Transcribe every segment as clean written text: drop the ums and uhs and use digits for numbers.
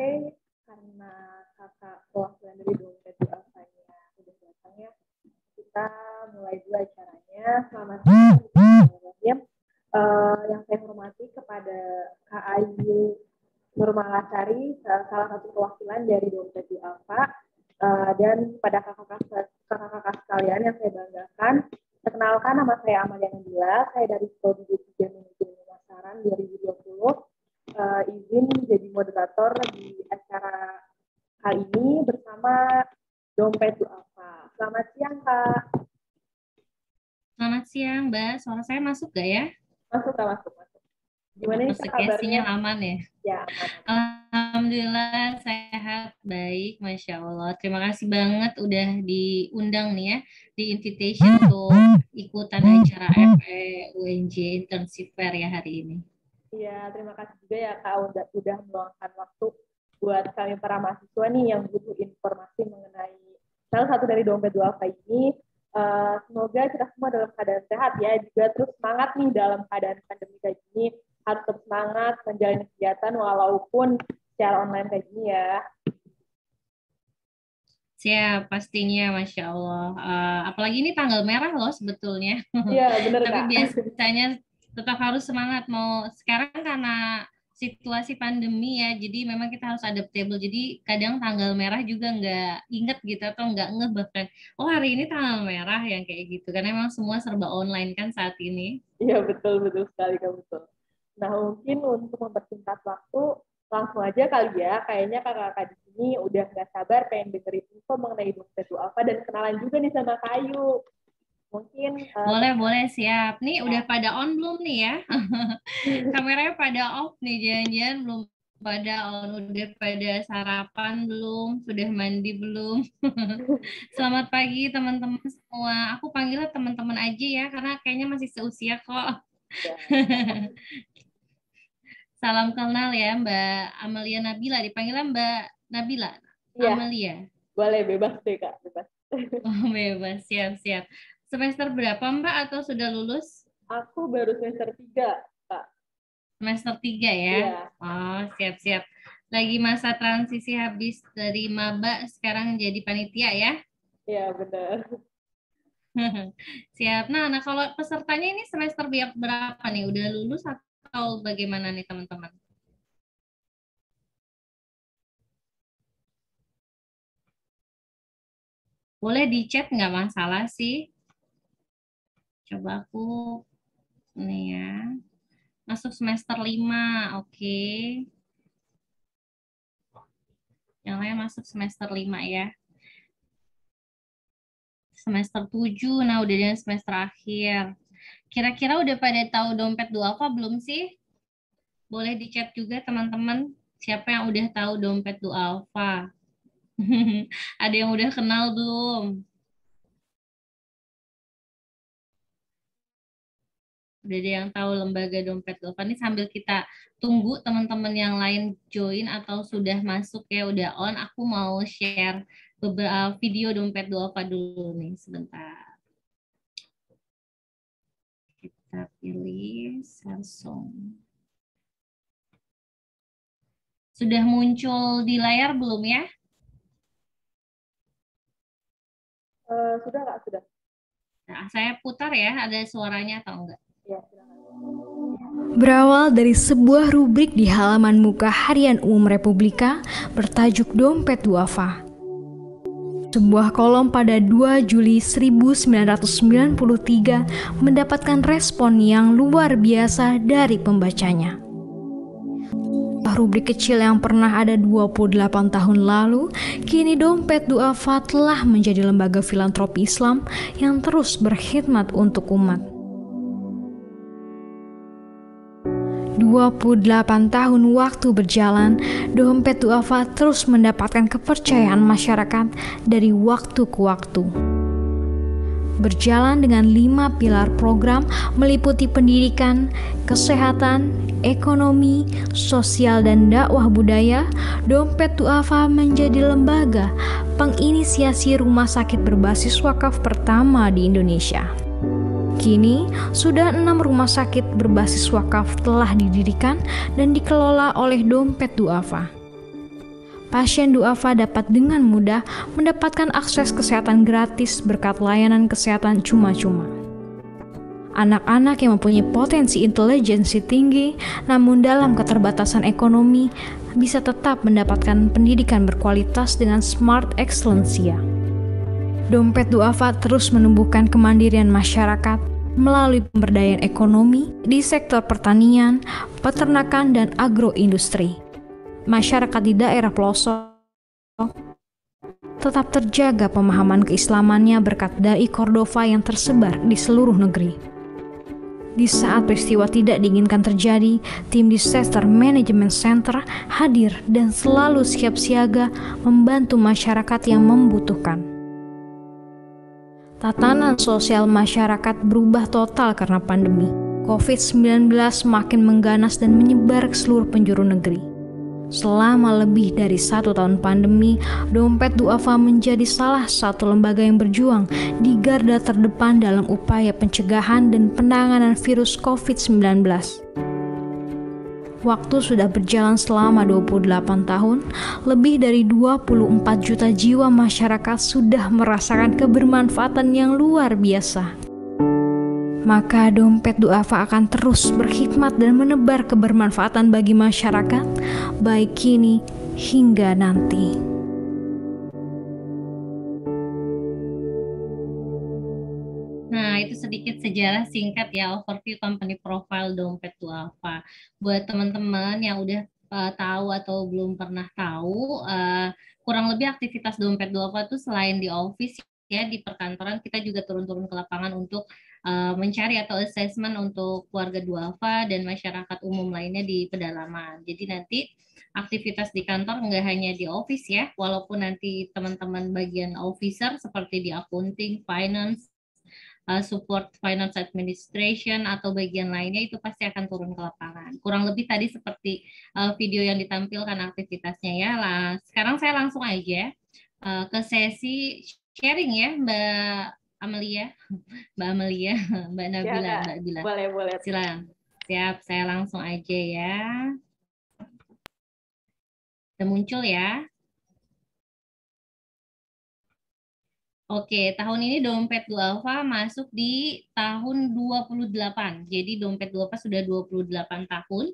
Oke, karena kakak perwakilan dari dompet duafanya udah datang ya, kita mulai dulu acaranya. Selamat siang. Yang saya hormati kepada Kak Ayu Nurmalasari, salah satu perwakilan dari dompet duafa, dan pada kakak-kakak sekalian yang saya banggakan. Perkenalkan, nama saya Amalia Nabila, saya dari Prodi 3 Manajemen Pemasaran 2020. Izin menjadi moderator di acara kali ini bersama Dompet Duafa. Selamat siang, Kak. Selamat siang, Mbak. Suara saya masuk gak ya? Masuk. Gimana nih kabarnya? Sinyal aman ya? Ya, aman. Alhamdulillah sehat, baik, Masya Allah. Terima kasih banget udah diundang nih ya, di invitation untuk ikutan acara FE UNJ Internship Fair ya hari ini. Iya, terima kasih juga ya Kak udah meluangkan waktu buat kami para mahasiswa nih yang butuh informasi mengenai salah satu dari dompet duafa ini. Semoga kita semua dalam keadaan sehat ya, juga terus semangat nih dalam keadaan pandemi kayak gini, harus terus semangat menjalani kegiatan walaupun secara online kayak gini ya. Siap, pastinya, Masya Allah. Apalagi ini tanggal merah loh sebetulnya. Iya, bener Tapi Kak. biasanya tetap harus semangat. Mau sekarang karena situasi pandemi ya, jadi memang kita harus adaptable. Jadi kadang tanggal merah juga nggak inget gitu atau nggak ngeh bahkan, oh hari ini tanggal merah yang kayak gitu. Karena memang semua serba online kan saat ini. Iya, betul sekali Kak, betul. Nah, mungkin untuk mempersingkat waktu, langsung aja kali ya. Kayaknya kakak-kakak di sini udah nggak sabar pengen dengerin info mengenai dompet duafa dan kenalan juga nih sama Kayu. Mungkin Boleh siap. Nih udah pada on belum nih ya? Kameranya pada off nih, jangan-jangan belum pada on, udah pada sarapan belum, sudah mandi belum. Selamat pagi teman-teman semua. Aku panggilnya teman-teman aja ya, karena kayaknya masih seusia kok. ya, Salam kenal ya Mbak Amalia Nabila, dipanggilnya Mbak Nabila. iya, Amalia. boleh bebas deh Kak, bebas. Oh bebas, siap-siap. Semester berapa Mbak atau sudah lulus? Aku baru semester 3 Kak. Semester 3 ya? Iya, Oh, siap-siap. Lagi masa transisi habis dari maba, sekarang jadi panitia ya? iya benar. Siap. Nah, kalau pesertanya ini semester berapa nih? Udah lulus atau bagaimana nih teman-teman? Boleh di chat nggak masalah sih. Coba aku nih ya. Masuk semester 5, oke. Yang lain masuk semester 5 ya. Semester 7, nah udah di semester akhir. Kira-kira udah pada tahu dompet duafa belum sih? Boleh di chat juga teman-teman. Siapa yang udah tahu dompet duafa? Ada yang udah kenal belum? Udah ada yang tahu lembaga dompet duafa ini, sambil kita tunggu teman-teman yang lain join atau sudah masuk ya udah on, aku mau share beberapa video dompet duafa dulu nih sebentar. Kita pilih Samsung. Sudah muncul di layar belum ya? Sudah Kak, sudah. Nah, saya putar ya, ada suaranya atau enggak? Iya, silakan. Berawal dari sebuah rubrik di halaman muka Harian Umum Republika bertajuk Dompet Duafa. Sebuah kolom pada 2 Juli 1993 mendapatkan respon yang luar biasa dari pembacanya. Rubrik kecil yang pernah ada 28 tahun lalu, kini Dompet Duafa telah menjadi lembaga filantropi Islam yang terus berkhidmat untuk umat. 28 tahun waktu berjalan, Dompet Duafa terus mendapatkan kepercayaan masyarakat dari waktu ke waktu. Berjalan dengan 5 pilar program meliputi pendidikan, kesehatan, ekonomi, sosial, dan dakwah budaya, Dompet Duafa menjadi lembaga penginisiasi rumah sakit berbasis wakaf pertama di Indonesia. Kini, sudah 6 rumah sakit berbasis wakaf telah didirikan dan dikelola oleh Dompet Duafa. pasien duafa dapat dengan mudah mendapatkan akses kesehatan gratis berkat layanan kesehatan cuma-cuma. Anak-anak yang mempunyai potensi intelijensi tinggi, namun dalam keterbatasan ekonomi, bisa tetap mendapatkan pendidikan berkualitas dengan Smart Excellencia. Dompet duafa terus menumbuhkan kemandirian masyarakat melalui pemberdayaan ekonomi di sektor pertanian, peternakan, dan agroindustri. Masyarakat di daerah pelosok tetap terjaga pemahaman keislamannya berkat dai Cordova yang tersebar di seluruh negeri. Di saat peristiwa tidak diinginkan terjadi, tim Disaster Management Center hadir dan selalu siap siaga membantu masyarakat yang membutuhkan. Tatanan sosial masyarakat berubah total karena pandemi. COVID-19 makin mengganas dan menyebar ke seluruh penjuru negeri. Selama lebih dari 1 tahun pandemi, Dompet Duafa menjadi salah satu lembaga yang berjuang di garda terdepan dalam upaya pencegahan dan penanganan virus COVID-19. Waktu sudah berjalan selama 28 tahun, lebih dari 24 juta jiwa masyarakat sudah merasakan kebermanfaatan yang luar biasa. Maka Dompet Duafa akan terus berkhidmat dan menebar kebermanfaatan bagi masyarakat, baik kini hingga nanti. Nah, itu sedikit sejarah singkat ya, overview company profile Dompet Duafa. Buat teman-teman yang udah tahu atau belum pernah tahu, kurang lebih aktivitas Dompet Duafa itu selain di office ya, di perkantoran kita juga turun-turun ke lapangan untuk mencari atau assessment untuk keluarga duafa dan masyarakat umum lainnya di pedalaman. Jadi nanti aktivitas di kantor nggak hanya di office ya, walaupun nanti teman-teman bagian officer seperti di accounting, finance, support finance administration atau bagian lainnya itu pasti akan turun ke lapangan. Kurang lebih tadi seperti video yang ditampilkan aktivitasnya ya. Sekarang saya langsung aja ke sesi sharing ya, Mbak Amelia, Mbak Nabila, Ya, Mbak Bila. boleh. Silakan. Siap, saya langsung aja ya. Udah muncul ya. Oke, tahun ini Dompet Duafa masuk di tahun 28. Jadi Dompet Duafa sudah 28 tahun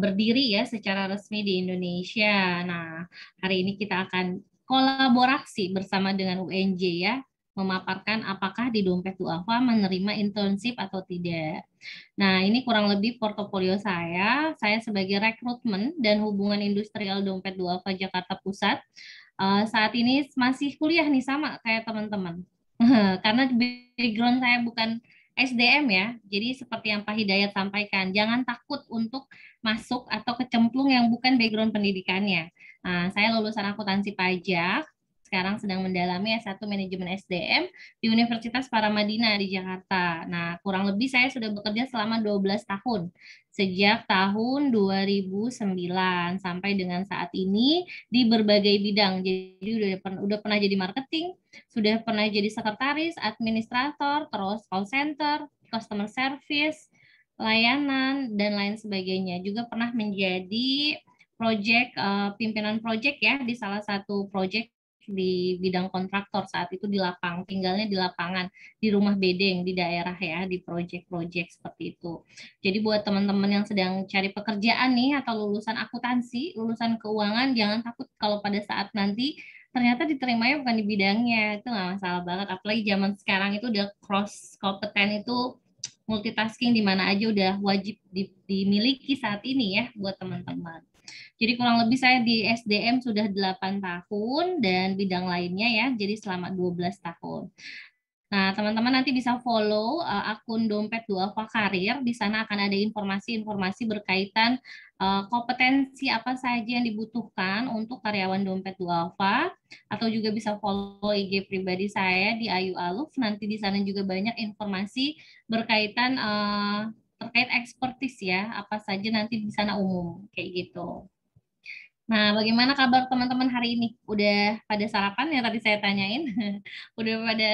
berdiri ya secara resmi di Indonesia. Nah, hari ini kita akan kolaborasi bersama dengan UNJ ya, memaparkan apakah di Dompet Duafa menerima internship atau tidak. Nah, ini kurang lebih portofolio saya. Saya sebagai rekrutmen dan hubungan industrial Dompet Duafa Jakarta Pusat. Saat ini masih kuliah nih sama kayak teman-teman. Karena background saya bukan SDM ya. Jadi seperti yang Pak Hidayat sampaikan, jangan takut untuk masuk atau kecemplung yang bukan background pendidikannya. Saya lulusan akuntansi pajak, sekarang sedang mendalami S1 Manajemen SDM di Universitas Paramadina di Jakarta. Nah, kurang lebih saya sudah bekerja selama 12 tahun, sejak tahun 2009 sampai dengan saat ini di berbagai bidang. Jadi udah pernah jadi marketing, sudah pernah jadi sekretaris, administrator, terus call center, customer service, layanan, dan lain sebagainya. Juga pernah menjadi pimpinan project ya di salah satu project di bidang kontraktor saat itu di lapang, tinggalnya di lapangan, di rumah bedeng, di daerah ya, di project-project seperti itu. Jadi buat teman-teman yang sedang cari pekerjaan nih atau lulusan akuntansi, lulusan keuangan, jangan takut kalau pada saat nanti ternyata diterimanya bukan di bidangnya, itu nggak masalah banget. Apalagi zaman sekarang itu udah cross kompeten itu multitasking di mana aja udah wajib dimiliki saat ini ya buat teman-teman. Jadi kurang lebih saya di SDM sudah 8 tahun dan bidang lainnya ya, jadi selama 12 tahun. Nah, teman-teman nanti bisa follow akun Dompet Duafa Karir. Di sana akan ada informasi-informasi berkaitan kompetensi apa saja yang dibutuhkan untuk karyawan Dompet Duafa, atau juga bisa follow IG pribadi saya di Ayu Aluf. Nanti di sana juga banyak informasi berkaitan terkait expertise ya, apa saja nanti di sana umum kayak gitu. Nah, bagaimana kabar teman-teman hari ini? Udah pada sarapan yang tadi saya tanyain? Udah pada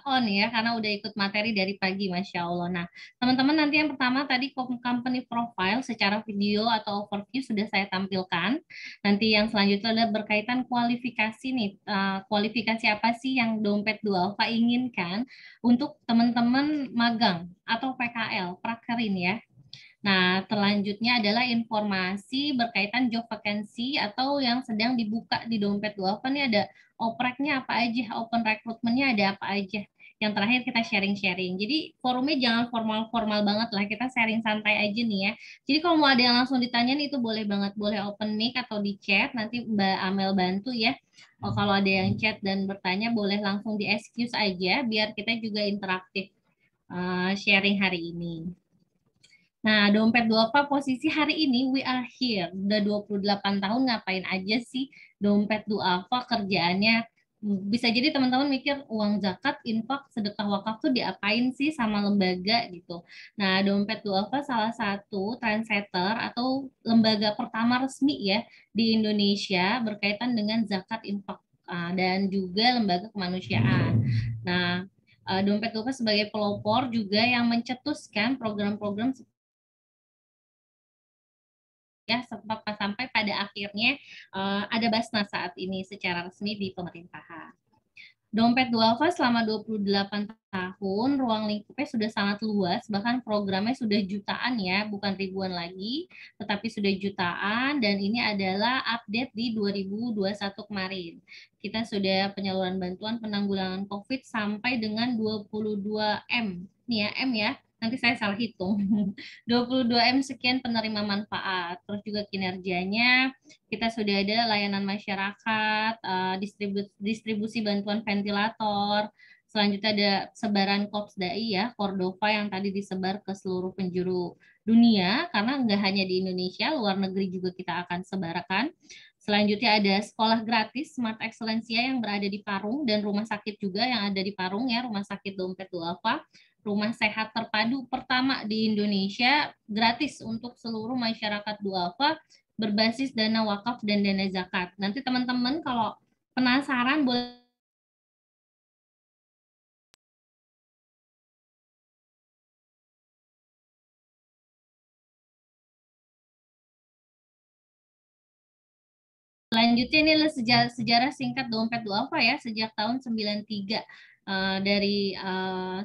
on ya, karena udah ikut materi dari pagi, Masya Allah. Nah, teman-teman nanti yang pertama tadi company profile secara video atau overview sudah saya tampilkan. Nanti yang selanjutnya adalah berkaitan kualifikasi nih. Kualifikasi apa sih yang Dompet Dualfa inginkan untuk teman-teman magang atau PKL, prakerin ya. Nah, selanjutnya adalah informasi berkaitan job vacancy atau yang sedang dibuka di Dompet Duafa nih ada opreknya apa aja, open recruitment-nya ada apa aja. Yang terakhir kita sharing-sharing. Jadi forumnya jangan formal-formal banget lah, kita sharing santai aja nih ya. Jadi kalau mau ada yang langsung ditanyain itu boleh banget, boleh open mic atau di chat, nanti Mbak Amel bantu ya. Oh, kalau ada yang chat dan bertanya boleh langsung di excuse aja biar kita juga interaktif sharing hari ini. Nah, Dompet Duafa posisi hari ini we are here. Udah 28 tahun ngapain aja sih Dompet Duafa kerjaannya? Bisa jadi teman-teman mikir uang zakat, infak, sedekah wakaf tuh diapain sih sama lembaga gitu. Nah, Dompet Duafa salah satu trendsetter atau lembaga pertama resmi ya di Indonesia berkaitan dengan zakat, infak, dan juga lembaga kemanusiaan. Nah, Dompet Duafa sebagai pelopor juga yang mencetuskan program-program ya sampai pada akhirnya ada Basnas saat ini secara resmi di pemerintahan. Dompet Duafa selama 28 tahun, ruang lingkupnya sudah sangat luas, bahkan programnya sudah jutaan ya, bukan ribuan lagi, tetapi sudah jutaan, dan ini adalah update di 2021 kemarin. Kita sudah penyaluran bantuan penanggulangan COVID sampai dengan 22M, nih ya, M ya, nanti saya salah hitung, 22M sekian penerima manfaat, terus juga kinerjanya, kita sudah ada layanan masyarakat, distribusi bantuan ventilator, selanjutnya ada sebaran Korps Dai ya, Cordova yang tadi disebar ke seluruh penjuru dunia, karena nggak hanya di Indonesia, luar negeri juga kita akan sebarkan. Selanjutnya ada sekolah gratis Smart Excellencia yang berada di Parung dan rumah sakit juga yang ada di Parung ya, rumah sakit Dompet Duafa. Rumah sehat terpadu pertama di Indonesia gratis untuk seluruh masyarakat Duafa berbasis dana wakaf dan dana zakat. Nanti teman-teman kalau penasaran boleh selanjutnya ini adalah sejarah singkat Dompet Duafa ya sejak tahun 93 dari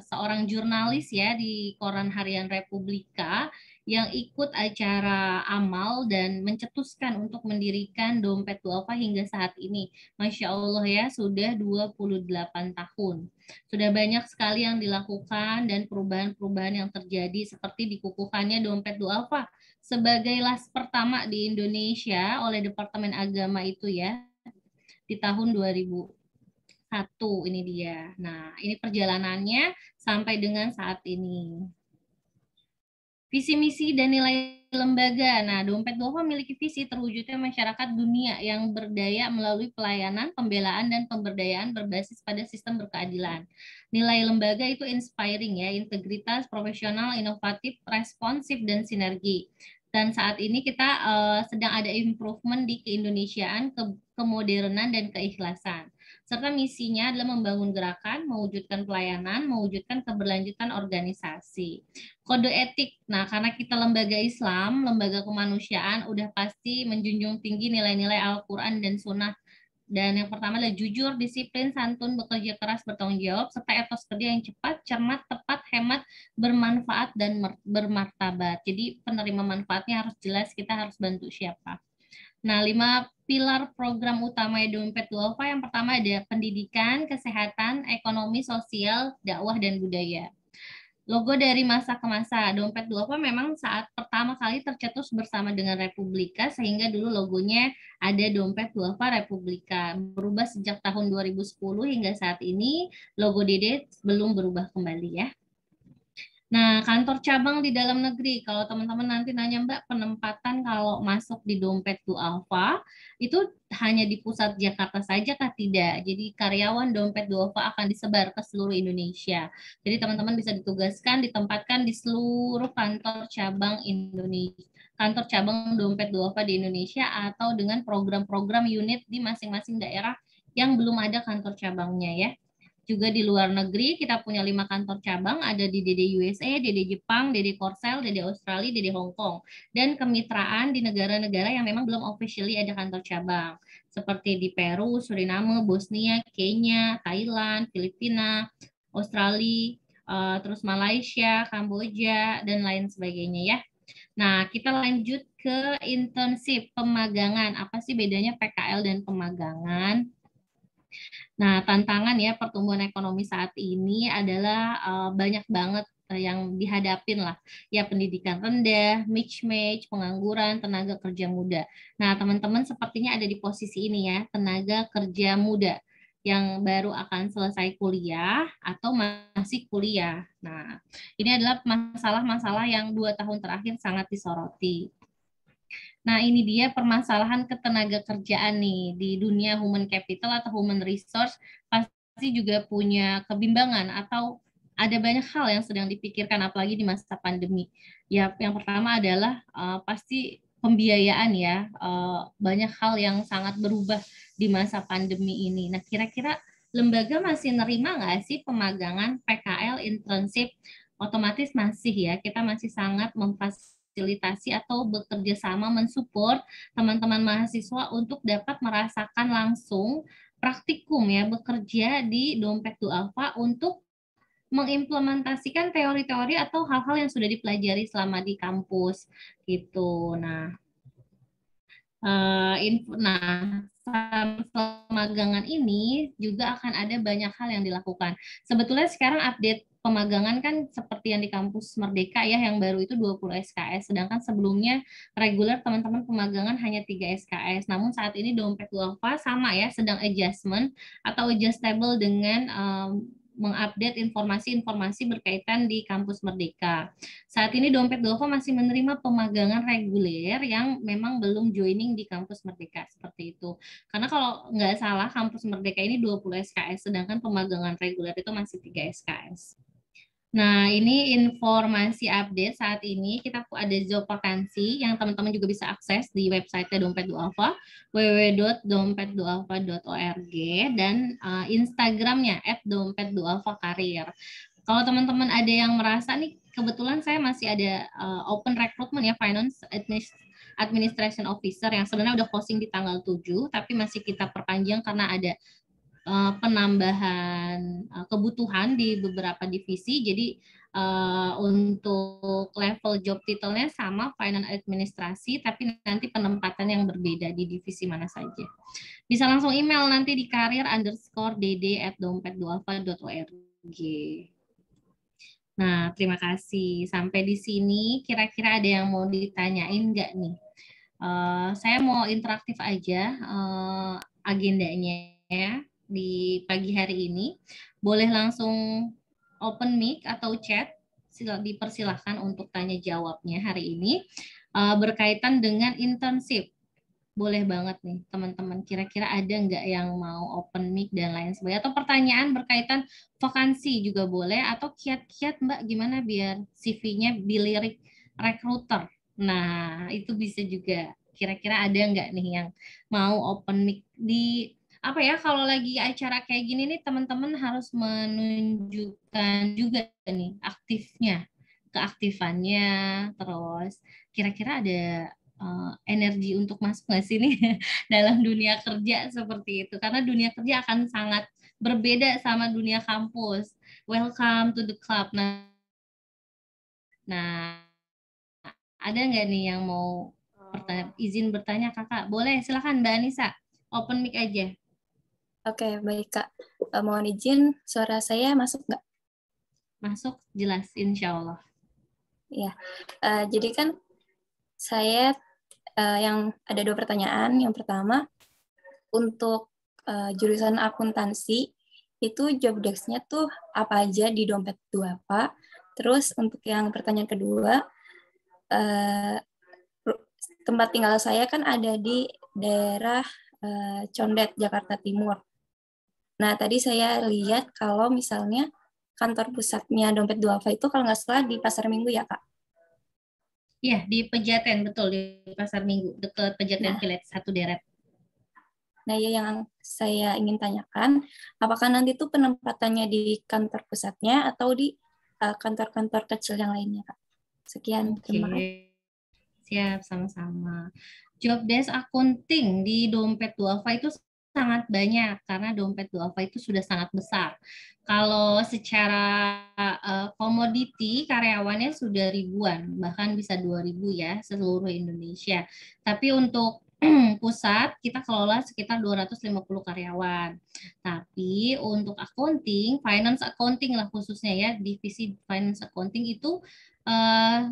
seorang jurnalis ya di Koran Harian Republika yang ikut acara amal dan mencetuskan untuk mendirikan Dompet Duafa hingga saat ini. Masya Allah ya, sudah 28 tahun. Sudah banyak sekali yang dilakukan dan perubahan-perubahan yang terjadi seperti dikukuhkannya Dompet Duafa sebagai las pertama di Indonesia oleh Departemen Agama itu ya di tahun 2001 ini dia. Nah, ini perjalanannya sampai dengan saat ini. Visi misi dan nilai lembaga. Nah, Dompet Duafa memiliki visi terwujudnya masyarakat dunia yang berdaya melalui pelayanan, pembelaan, dan pemberdayaan berbasis pada sistem berkeadilan. Nilai lembaga itu inspiring ya, integritas, profesional, inovatif, responsif, dan sinergi. Dan saat ini kita sedang ada improvement di keindonesiaan, kemodernan, dan keikhlasan. Serta misinya adalah membangun gerakan, mewujudkan pelayanan, mewujudkan keberlanjutan organisasi. Kode etik, nah karena kita lembaga Islam, lembaga kemanusiaan, udah pasti menjunjung tinggi nilai-nilai Al-Quran dan Sunnah. Dan yang pertama adalah jujur, disiplin, santun, bekerja keras, bertanggung jawab, serta etos kerja yang cepat, cermat, tepat, hemat, bermanfaat, dan bermartabat. Jadi penerima manfaatnya harus jelas, kita harus bantu siapa. Nah, 5 pilar program utama Dompet Duafa yang pertama ada pendidikan, kesehatan, ekonomi, sosial, dakwah, dan budaya. Logo dari masa ke masa, Dompet Duafa memang saat pertama kali tercetus bersama dengan Republika, sehingga dulu logonya ada Dompet Duafa Republika. Berubah sejak tahun 2010 hingga saat ini, logo DD belum berubah kembali ya. Nah, kantor cabang di dalam negeri, kalau teman-teman nanti nanya Mbak, penempatan kalau masuk di Dompet Duafa, itu hanya di pusat Jakarta saja kah? Tidak. Jadi karyawan Dompet Duafa akan disebar ke seluruh Indonesia. Jadi teman-teman bisa ditugaskan, ditempatkan di seluruh kantor cabang Indonesia. Kantor cabang Dompet Duafa di Indonesia atau dengan program-program unit di masing-masing daerah yang belum ada kantor cabangnya ya. Juga di luar negeri kita punya 5 kantor cabang, ada di DD USA, DD Jepang, DD Korsel, DD Australia, DD Hong Kong, dan kemitraan di negara-negara yang memang belum officially ada kantor cabang, seperti di Peru, Suriname, Bosnia, Kenya, Thailand, Filipina, Australia, terus Malaysia, Kamboja, dan lain sebagainya ya. Nah, kita lanjut ke internship pemagangan. Apa sih bedanya PKL dan pemagangan? Nah, tantangan ya pertumbuhan ekonomi saat ini adalah banyak banget yang dihadapin lah. Ya, pendidikan rendah, mismatch, pengangguran, tenaga kerja muda. Nah, teman-teman sepertinya ada di posisi ini ya, tenaga kerja muda yang baru akan selesai kuliah atau masih kuliah. Nah, ini adalah masalah-masalah yang 2 tahun terakhir sangat disoroti. Nah, ini dia permasalahan ketenaga kerjaan nih di dunia human capital atau human resource pasti juga punya kebimbangan atau ada banyak hal yang sedang dipikirkan apalagi di masa pandemi. Ya, yang pertama adalah pasti pembiayaan ya. Banyak hal yang sangat berubah di masa pandemi ini. Nah, kira-kira lembaga masih nerima nggak sih pemagangan PKL internship? Otomatis masih ya, kita masih sangat memfasilitasi atau bekerja sama mensupport teman-teman mahasiswa untuk dapat merasakan langsung praktikum ya bekerja di Dompet Duafa untuk mengimplementasikan teori-teori atau hal-hal yang sudah dipelajari selama di kampus gitu. Nah, selama magangan ini juga akan ada banyak hal yang dilakukan. Sebetulnya sekarang update pemagangan kan seperti yang di kampus Merdeka ya, yang baru itu 20 SKS, sedangkan sebelumnya reguler teman-teman pemagangan hanya 3 SKS. Namun saat ini Dompet Duafa sama ya, sedang adjustment atau adjustable dengan mengupdate informasi-informasi berkaitan di kampus Merdeka. Saat ini Dompet Duafa masih menerima pemagangan reguler yang memang belum joining di kampus Merdeka seperti itu. Karena kalau nggak salah kampus Merdeka ini 20 SKS, sedangkan pemagangan reguler itu masih 3 SKS. Nah, ini informasi update saat ini kita ada job vakansi yang teman-teman juga bisa akses di website Dompet Duafa www.dompetduafa.org dan Instagramnya @dompetduafakarir. Kalau teman-teman ada yang merasa nih kebetulan saya masih ada open recruitment ya finance administration officer yang sebenarnya udah closing di tanggal 7 tapi masih kita perpanjang karena ada penambahan kebutuhan di beberapa divisi. Jadi untuk level job title-nya sama finance administrasi, tapi nanti penempatan yang berbeda di divisi mana saja. Bisa langsung email nanti di karir_dd@dompetduafa.org. Nah, terima kasih. Sampai di sini kira-kira ada yang mau ditanyain nggak nih? Saya mau interaktif aja agendanya ya di pagi hari ini. Boleh langsung open mic atau chat, dipersilahkan untuk tanya jawabnya hari ini berkaitan dengan internship. Boleh banget nih teman-teman, kira-kira ada nggak yang mau open mic dan lain sebagainya, atau pertanyaan berkaitan vakansi juga boleh, atau kiat-kiat Mbak gimana biar CV-nya dilirik recruiter. Nah, itu bisa juga. Kira-kira ada nggak nih yang mau open mic di apa ya, kalau lagi acara kayak gini nih teman-teman harus menunjukkan juga nih aktifnya, keaktifannya, terus kira-kira ada energi untuk masuk nggak sih nih dalam dunia kerja seperti itu, karena dunia kerja akan sangat berbeda sama dunia kampus. Welcome to the club. Nah, ada nggak nih yang mau izin bertanya kakak? Boleh, silakan Mbak Anissa, open mic aja. Oke, baik Kak. Mohon izin, suara saya masuk nggak? Masuk, jelas, insya Allah. Ya, jadi kan saya yang ada 2 pertanyaan. Yang pertama, untuk jurusan akuntansi, itu job desk-nya tuh apa aja di Dompet Duafa? Terus untuk yang pertanyaan kedua, eh, tempat tinggal saya kan ada di daerah Condet, Jakarta Timur. Nah, tadi saya lihat kalau misalnya kantor pusatnya Dompet Duafa itu kalau nggak salah di Pasar Minggu ya, Kak. Iya, di Pejaten, betul, di Pasar Minggu, dekat Pejaten Nah, Village, satu deret. nah ya yang saya ingin tanyakan, apakah nanti tuh penempatannya di kantor pusatnya atau di kantor-kantor kecil yang lainnya, Kak? Sekian, Oke, terima kasih. siap, sama-sama. Job desk accounting di Dompet Duafa itu sangat banyak karena Dompet Duafa itu sudah sangat besar. Kalau secara komoditi karyawannya sudah ribuan, bahkan bisa 2.000 ya seluruh Indonesia. Tapi untuk pusat kita kelola sekitar 250 karyawan. Tapi untuk accounting, finance accounting lah khususnya ya, divisi finance accounting itu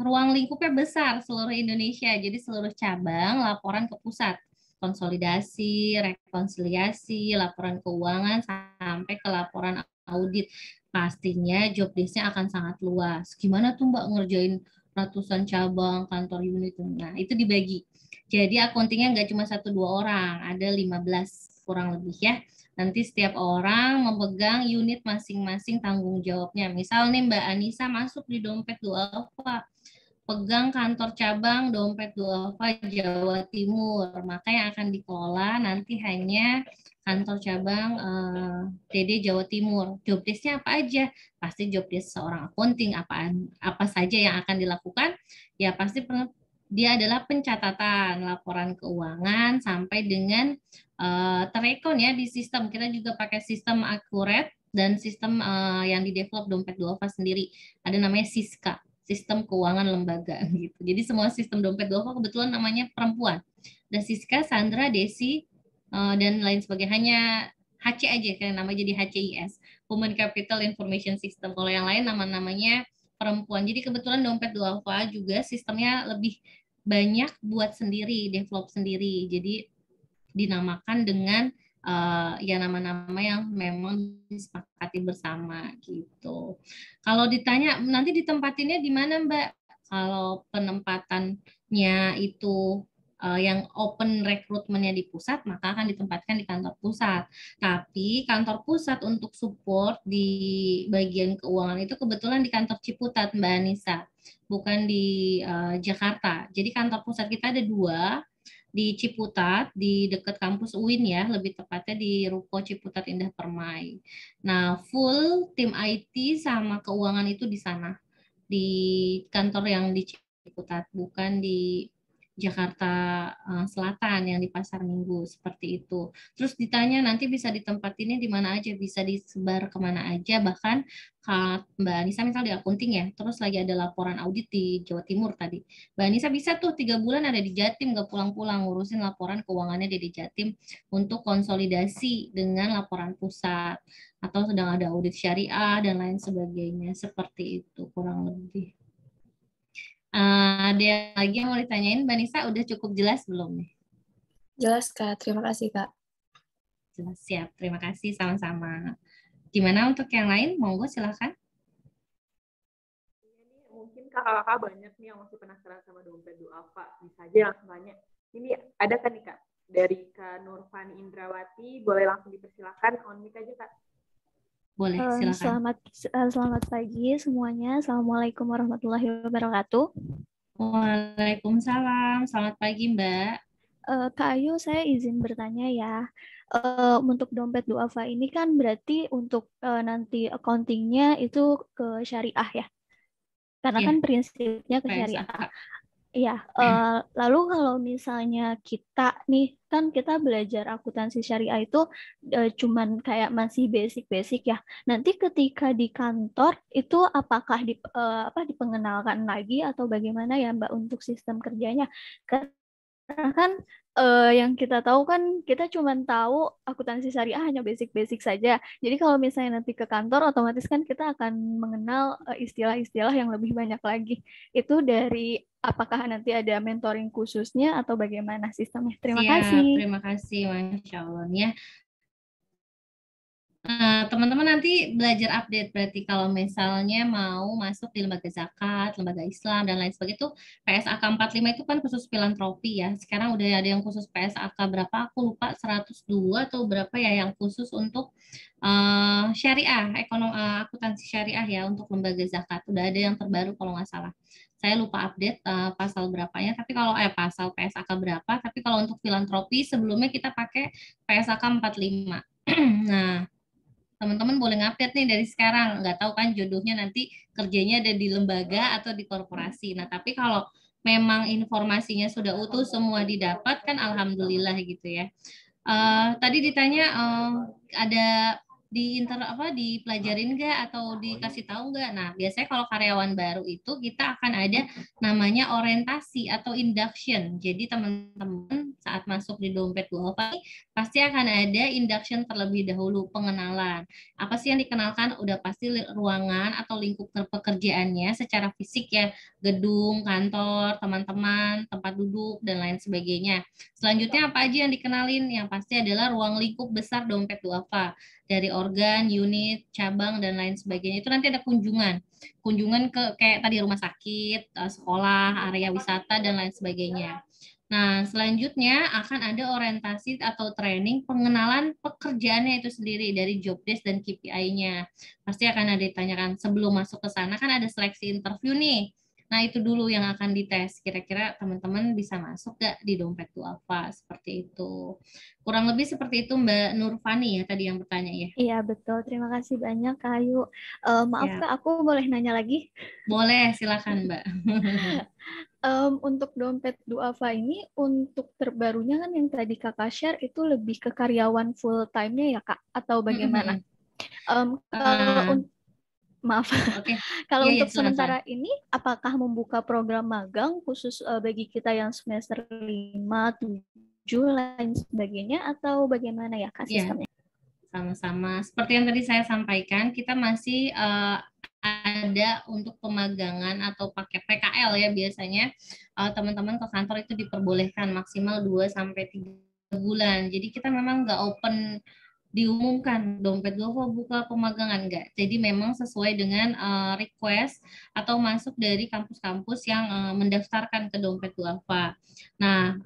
ruang lingkupnya besar seluruh Indonesia. Jadi seluruh cabang laporan ke pusat, konsolidasi, rekonsiliasi, laporan keuangan sampai ke laporan audit. Pastinya job desk-nya akan sangat luas. Gimana tuh Mbak ngerjain ratusan cabang, kantor unit? Nah, itu dibagi. Jadi akuntingnya nggak cuma 1-2 orang, ada 15 kurang lebih ya. Nanti setiap orang memegang unit masing-masing tanggung jawabnya. Misal nih Mbak Anissa masuk di Dompet Duafa, pegang kantor cabang Dompet Duafa Jawa Timur. Maka yang akan dikelola nanti hanya kantor cabang TD Jawa Timur. Job desk-nya apa aja? Pasti job desk seorang accounting, apa saja yang akan dilakukan? Ya pasti dia adalah pencatatan laporan keuangan sampai dengan terekon ya di sistem. Kita juga pakai sistem akurat dan sistem yang di-develop Dompet Duafa sendiri. Ada namanya Siska, sistem keuangan lembaga gitu. Jadi semua sistem Dompet Duafa kebetulan namanya perempuan. Dan Siska, Sandra, Desi, dan lain sebagainya. Hanya HC aja kan nama jadi HCIS, Human Capital Information System. Kalau yang lain nama-namanya perempuan. Jadi kebetulan Dompet Duafa juga sistemnya lebih banyak buat sendiri, develop sendiri. Jadi dinamakan dengan ya nama-nama yang memang disepakati bersama gitu. Kalau ditanya nanti ditempatinnya di mana Mbak? Kalau penempatannya itu yang open rekrutmennya di pusat, maka akan ditempatkan di kantor pusat. Tapi kantor pusat untuk support di bagian keuangan itu kebetulan di kantor Ciputat, Mbak Anissa, bukan di Jakarta. Jadi kantor pusat kita ada 2, di Ciputat, di dekat kampus UIN ya, lebih tepatnya di Ruko Ciputat Indah Permai. Nah, full tim IT sama keuangan itu di sana, di kantor yang di Ciputat, bukan di Jakarta Selatan yang di Pasar Minggu, seperti itu. Terus ditanya nanti bisa ditempatinnya di mana aja, bisa disebar kemana aja, bahkan Mbak Anissa misal di akunting ya, terus lagi ada laporan audit di Jawa Timur tadi. Mbak Anissa bisa tuh 3 bulan ada di Jatim, nggak pulang-pulang ngurusin laporan keuangannya di Jatim untuk konsolidasi dengan laporan pusat, atau sedang ada audit syariah dan lain sebagainya, seperti itu kurang lebih. Ada yang lagi yang mau ditanyain, Mbak Nisa, udah cukup jelas belum nih? Jelas, Kak. Terima kasih, Kak. Jelas, siap. Terima kasih, sama-sama. Gimana untuk yang lain? Monggo, silakan. Mungkin kakak-kakak banyak nih yang masih penasaran sama Dompet Duafa. Bisa aja langsung tanya. Ini ada kan nih Kak? Dari Kak Nurfani Indrawati, boleh langsung dipersilakan. On mic aja Kak. Boleh, silakan. Selamat pagi semuanya. Assalamualaikum warahmatullahi wabarakatuh. Waalaikumsalam. Selamat pagi, Mbak. Kak Ayu, saya izin bertanya ya. Untuk Dompet Duafa ini kan berarti untuk nanti accounting-nya itu ke syariah ya? Karena kan prinsipnya ke syariah. Iya, lalu kalau misalnya kita nih, kan kita belajar akuntansi syariah itu cuman kayak masih basic-basic ya. Nanti ketika di kantor itu apakah dipengenalkan lagi atau bagaimana ya Mbak untuk sistem kerjanya? Karena kan yang kita tahu kan kita cuma tahu akuntansi syariah hanya basic-basic saja. Jadi kalau misalnya nanti ke kantor otomatis kan kita akan mengenal istilah-istilah yang lebih banyak lagi. Itu dari apakah nanti ada mentoring khususnya atau bagaimana sistemnya? Terima kasih. Terima kasih, Masya Allah ya. Teman-teman nanti belajar update berarti kalau misalnya mau masuk di lembaga zakat, lembaga Islam dan lain sebagainya itu PSAK 45 itu kan khusus filantropi ya. Sekarang udah ada yang khusus PSAK berapa? Aku lupa 102 atau berapa ya yang khusus untuk syariah, akuntansi syariah ya untuk lembaga zakat. Udah ada yang terbaru kalau nggak salah. Saya lupa update pasal berapanya, tapi kalau pasal PSAK berapa, tapi kalau untuk filantropi sebelumnya kita pakai PSAK 45. Nah, teman-teman boleh ngupdate nih dari sekarang. Nggak tahu kan jodohnya nanti kerjanya ada di lembaga atau di korporasi. Nah, tapi kalau memang informasinya sudah utuh semua didapat kan alhamdulillah gitu ya. Tadi ditanya ada dipelajarin nggak atau dikasih tahu nggak? Nah, biasanya kalau karyawan baru itu kita akan ada namanya orientasi atau induction. Jadi teman-teman saat masuk di Dompet Duafa pasti akan ada induction terlebih dahulu, pengenalan. Apa sih yang dikenalkan? Udah pasti ruangan atau lingkup pekerjaannya secara fisik ya, gedung, kantor, teman-teman, tempat duduk, dan lain sebagainya. Selanjutnya apa aja yang dikenalin? Yang pasti adalah ruang lingkup besar Dompet Duafa. Dari organ, unit, cabang, dan lain sebagainya. Itu nanti ada kunjungan. Kunjungan ke kayak tadi rumah sakit, sekolah, area wisata, dan lain sebagainya. Nah, selanjutnya akan ada orientasi atau training pengenalan pekerjaannya itu sendiri dari job desk dan KPI-nya. Pasti akan ada ditanyakan sebelum masuk ke sana kan ada seleksi interview nih. Nah, itu dulu yang akan dites. Kira-kira teman-teman bisa masuk gak di Dompet Duafa? Seperti itu. Kurang lebih seperti itu Mbak Nurfani ya tadi yang bertanya ya. Iya, betul. Terima kasih banyak, Kak Ayu. Maaf, Ya. Kak, aku boleh nanya lagi? Boleh, silakan Mbak. Untuk Dompet Duafa ini, untuk terbarunya kan yang tadi Kakak share itu lebih ke karyawan full time-nya ya, Kak? Atau bagaimana? Kalau maaf, kalau Iya, untuk silakan. sementara ini, apakah membuka program magang khusus bagi kita yang semester 5, 7, lain sebagainya, atau bagaimana ya Kak sistemnya? Sama-sama. Seperti yang tadi saya sampaikan, kita masih ada untuk pemagangan atau paket PKL ya biasanya teman-teman ke kantor itu diperbolehkan maksimal 2-3 bulan. Jadi kita memang nggak open diumumkan Dompet Duafa buka pemagangan enggak. Jadi memang sesuai dengan request atau masuk dari kampus-kampus yang mendaftarkan ke Dompet Duafa. Nah,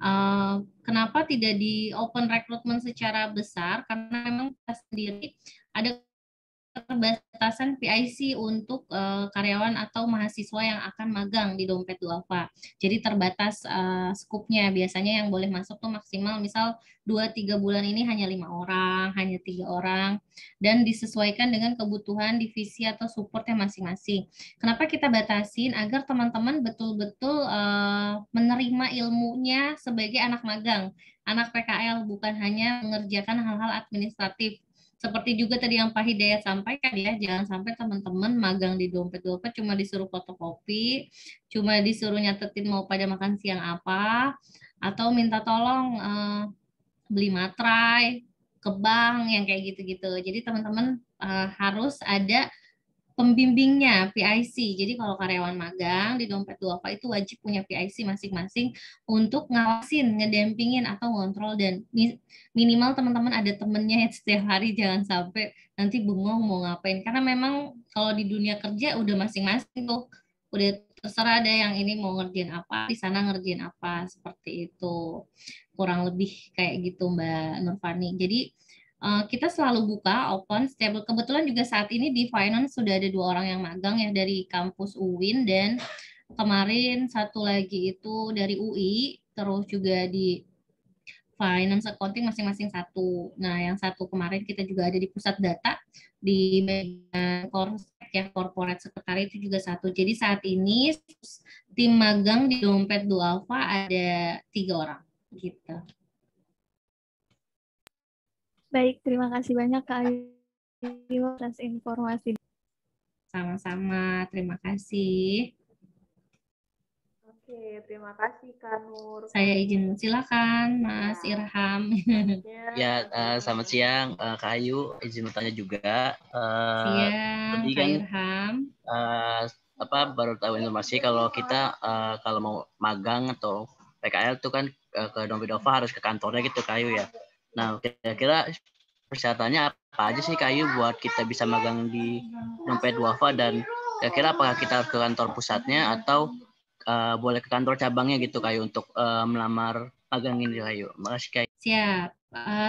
kenapa tidak di open recruitment secara besar? Karena memang kita sendiri ada keterbatasan PIC untuk karyawan atau mahasiswa yang akan magang di Dompet Duafa. Jadi terbatas skupnya. Biasanya yang boleh masuk tuh maksimal misal 2-3 bulan ini hanya 5 orang, hanya 3 orang, dan disesuaikan dengan kebutuhan divisi atau supportnya masing-masing. Kenapa kita batasin? Agar teman-teman betul-betul menerima ilmunya sebagai anak magang, anak PKL, bukan hanya mengerjakan hal-hal administratif. Seperti juga tadi yang Pak Hidayat sampaikan ya, jangan sampai teman-teman magang di Dompet Duafa cuma disuruh fotokopi, cuma disuruh nyatetin mau pada makan siang apa, atau minta tolong beli materai ke bank yang kayak gitu-gitu. Jadi teman-teman harus ada pembimbingnya PIC. Jadi kalau karyawan magang di Dompet Duafa itu wajib punya PIC masing-masing untuk ngawasin, ngedampingin atau ngontrol, dan minimal teman-teman ada temennya setiap hari, jangan sampai nanti bengong mau ngapain. Karena memang kalau di dunia kerja udah masing-masing tuh, udah terserah ada yang ini mau ngerjain apa, di sana ngerjain apa, seperti itu. Kurang lebih kayak gitu Mbak Nurfani. Jadi kita selalu buka open stable. Kebetulan juga saat ini di finance sudah ada 2 orang yang magang ya dari kampus UIN, dan kemarin satu lagi itu dari UI, terus juga di finance accounting masing-masing satu. Nah, yang satu kemarin kita juga ada di pusat data di bagian ya corporate secretary itu juga satu. Jadi saat ini tim magang di Dompet Duafa ada 3 orang gitu. Baik, terima kasih banyak Kak Ayu atas informasi. Sama-sama, terima kasih. Oke, terima kasih Kak Nur. Saya izin, silakan Mas Irham. Ya, selamat siang Kak Ayu, izin bertanya juga. Siang, tadi Kak kan Irham. Baru tahu informasi kalau kita kalau mau magang atau PKL itu kan ke Dompet Duafa harus ke kantornya gitu Kak Ayu ya. Nah, kira-kira persyaratannya apa aja sih Kayu buat kita bisa magang di Dompet Duafa, dan kira-kira apakah kita harus ke kantor pusatnya atau boleh ke kantor cabangnya gitu Kayu untuk melamar magang ini Kayu. Makasih Kayu. Siap.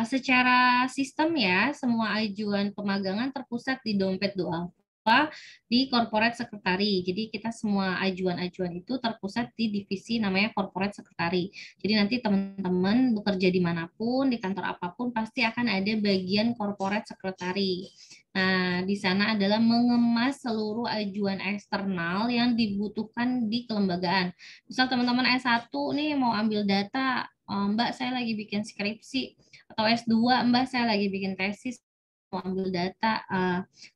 Secara sistem ya, semua ajuan pemagangan terpusat di Dompet Duafa di Corporate Secretary. Jadi kita semua ajuan-ajuan itu terpusat di divisi namanya Corporate Secretary. Jadi nanti teman-teman bekerja dimanapun, di kantor apapun, pasti akan ada bagian Corporate Secretary. Nah, di sana adalah mengemas seluruh ajuan eksternal yang dibutuhkan di kelembagaan. Misal teman-teman S1 nih mau ambil data, Mbak saya lagi bikin skripsi, atau S2, Mbak saya lagi bikin tesis, mau ambil data,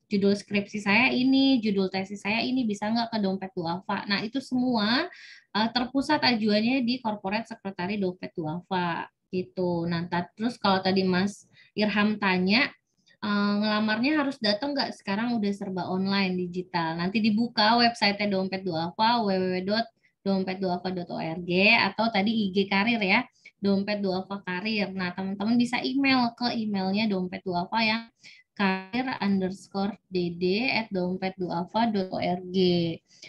judul skripsi saya ini, judul tesis saya ini, bisa nggak ke Dompet Duafa? Nah, itu semua terpusat ajuannya di Corporate Secretary Dompet Duafa gitu. Nah, terus kalau tadi Mas Irham tanya, ngelamarnya harus datang nggak? Sekarang udah serba online digital. Nanti dibuka website Dompet Duafa, www.dompetduafa.org, atau tadi IG karir ya, Dompet Duafa Karir. Nah, teman-teman bisa email ke emailnya Dompet Duafa yang karir_dd@dompetduafa.org.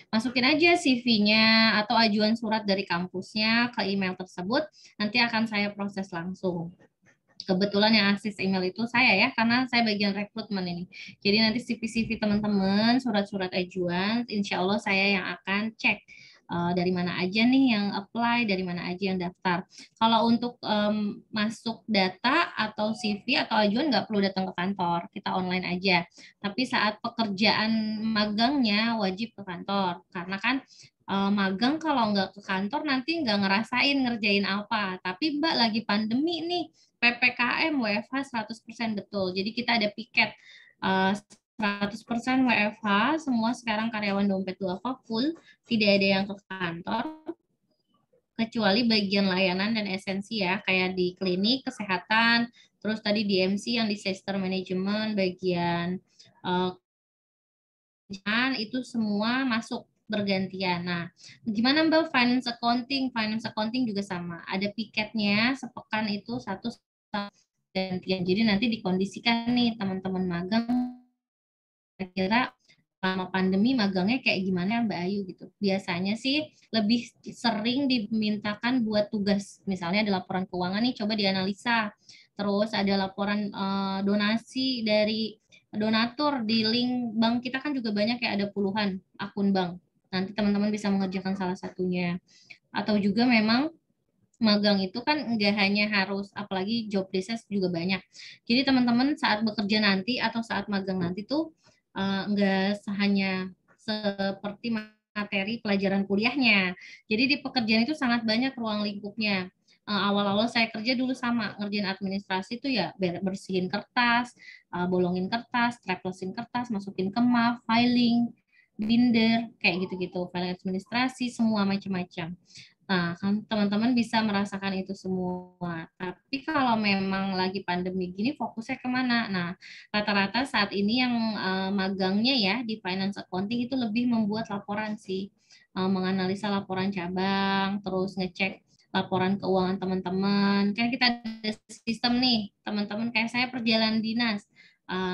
Masukin aja CV-nya atau ajuan surat dari kampusnya ke email tersebut, nanti akan saya proses langsung. Kebetulan yang akses email itu saya ya, karena saya bagian rekrutmen ini. Jadi nanti CV-CV teman-teman, surat-surat ajuan, insya Allah saya yang akan cek dari mana aja nih yang apply, dari mana aja yang daftar. Kalau untuk masuk data atau CV atau ajuan nggak perlu datang ke kantor, kita online aja. Tapi saat pekerjaan magangnya wajib ke kantor, karena kan magang kalau nggak ke kantor nanti nggak ngerasain ngerjain apa. Tapi Mbak lagi pandemi nih, PPKM, WFH 100% betul. Jadi kita ada piket 100% WFH, semua sekarang karyawan Dompet Duafa full, tidak ada yang ke kantor, kecuali bagian layanan dan esensi ya, kayak di klinik, kesehatan, terus tadi di MC yang disaster management, bagian itu semua masuk bergantian. Nah, gimana Mbak finance accounting? Finance accounting juga sama. Ada piketnya sepekan itu satu gantian. Jadi nanti dikondisikan nih teman-teman magang kira-kira selama pandemi magangnya kayak gimana Mbak Ayu gitu. Biasanya sih lebih sering dimintakan buat tugas. Misalnya ada laporan keuangan nih, coba dianalisa. Terus ada laporan donasi dari donatur di link bank kita kan juga banyak ya, ada puluhan akun bank. Nanti teman-teman bisa mengerjakan salah satunya. Atau juga memang magang itu kan nggak hanya harus, apalagi job desk juga banyak. Jadi teman-teman saat bekerja nanti atau saat magang nanti tuh nggak hanya seperti materi pelajaran kuliahnya. Jadi di pekerjaan itu sangat banyak ruang lingkupnya. Awal-awal saya kerja dulu sama ngerjain administrasi itu ya bersihin kertas, bolongin kertas, traplesin kertas, masukin ke MAF, filing, binder, kayak gitu-gitu, file administrasi, semua macam-macam. Nah, kan teman-teman bisa merasakan itu semua. Tapi kalau memang lagi pandemi gini, fokusnya kemana? Nah, rata-rata saat ini yang magangnya ya di finance accounting itu lebih membuat laporan sih. Menganalisa laporan cabang, terus ngecek laporan keuangan teman-teman. Kan kita ada sistem nih, teman-teman kayak saya perjalanan dinas.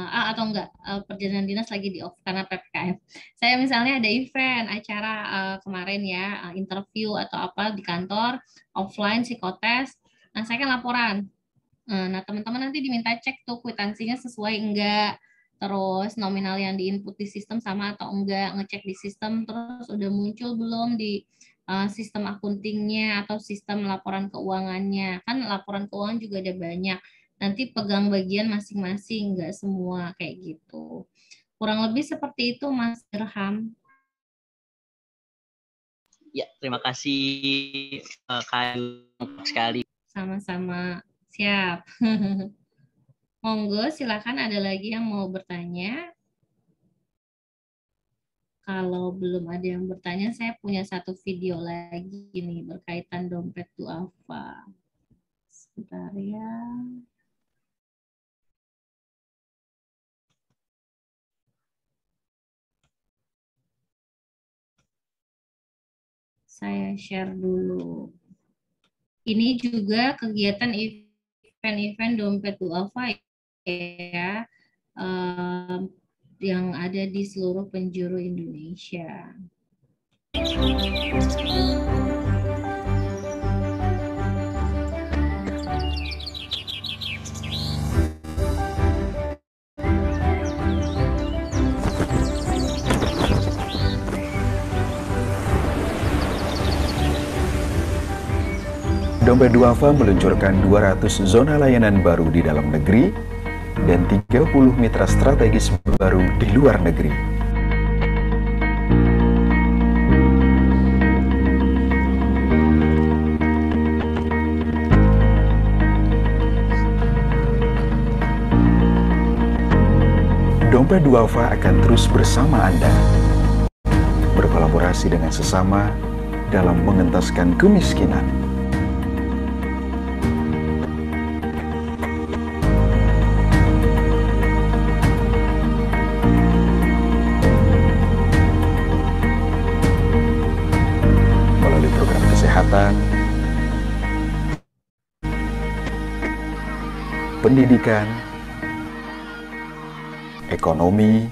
Atau enggak, perjalanan dinas lagi di off karena PPKM. Saya misalnya ada event, acara kemarin ya, interview atau apa di kantor, offline, psikotes. Nah, saya kan laporan. Nah, teman-teman nanti diminta cek tuh kwitansinya sesuai enggak, terus nominal yang diinput di sistem sama atau enggak, ngecek di sistem, terus udah muncul belum di sistem akuntingnya atau sistem laporan keuangannya. Kan laporan keuangan juga ada banyak. Nanti pegang bagian masing-masing, enggak semua kayak gitu. Kurang lebih seperti itu, Mas Irham. Ya, terima kasih Kayu sekali. Sama-sama. Siap. Monggo, silakan ada lagi yang mau bertanya. Kalau belum ada yang bertanya, saya punya satu video lagi nih berkaitan Dompet Duafa. Sebentar ya. Saya share dulu. Ini juga kegiatan event-event Dompet Duafa ya, yang ada di seluruh penjuru Indonesia. Dompet Duafa meluncurkan 200 zona layanan baru di dalam negeri dan 30 mitra strategis baru di luar negeri. Dompet Duafa akan terus bersama Anda, berkolaborasi dengan sesama dalam mengentaskan kemiskinan. Melalui program kesehatan, pendidikan, ekonomi,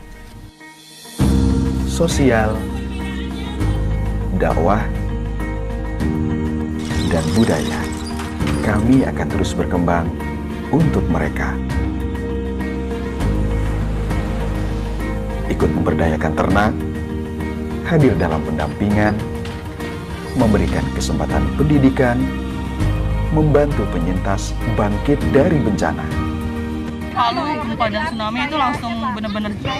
sosial, dakwah, dan budaya. Kami akan terus berkembang untuk mereka. Ikut memberdayakan ternak, hadir dalam pendampingan, memberikan kesempatan pendidikan, membantu penyintas bangkit dari bencana. Palu, gempa dan tsunami itu langsung benar-benar tek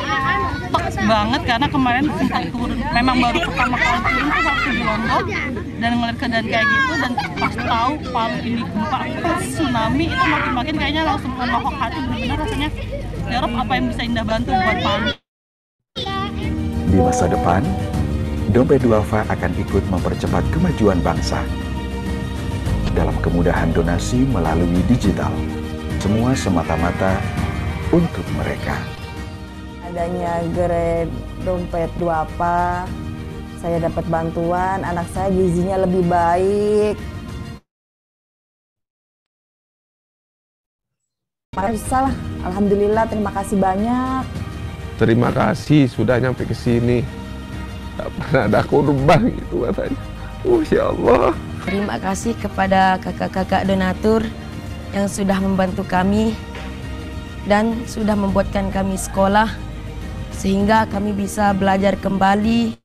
banget karena kemarin sempat turun, memang baru pertama kali turun tuh waktu di Lombok dan ngeliat keadaan kayak gitu, dan pas tahu Palu ini gempa plus tsunami itu makin kayaknya langsung menohok hati, benar-benar rasanya ya Rob, apa yang bisa Indah bantu buat Palu. Di masa depan, Dompet Duafa akan ikut mempercepat kemajuan bangsa dalam kemudahan donasi melalui digital. Semua semata-mata untuk mereka. Adanya gerai Dompet Duafa, saya dapat bantuan, anak saya gizinya lebih baik. Bisa lah, alhamdulillah, terima kasih banyak. Terima kasih sudah nyampe ke sini. Tak pernah ada korban gitu katanya. Ya Allah. Terima kasih kepada kakak-kakak donatur yang sudah membantu kami dan sudah membuatkan kami sekolah sehingga kami bisa belajar kembali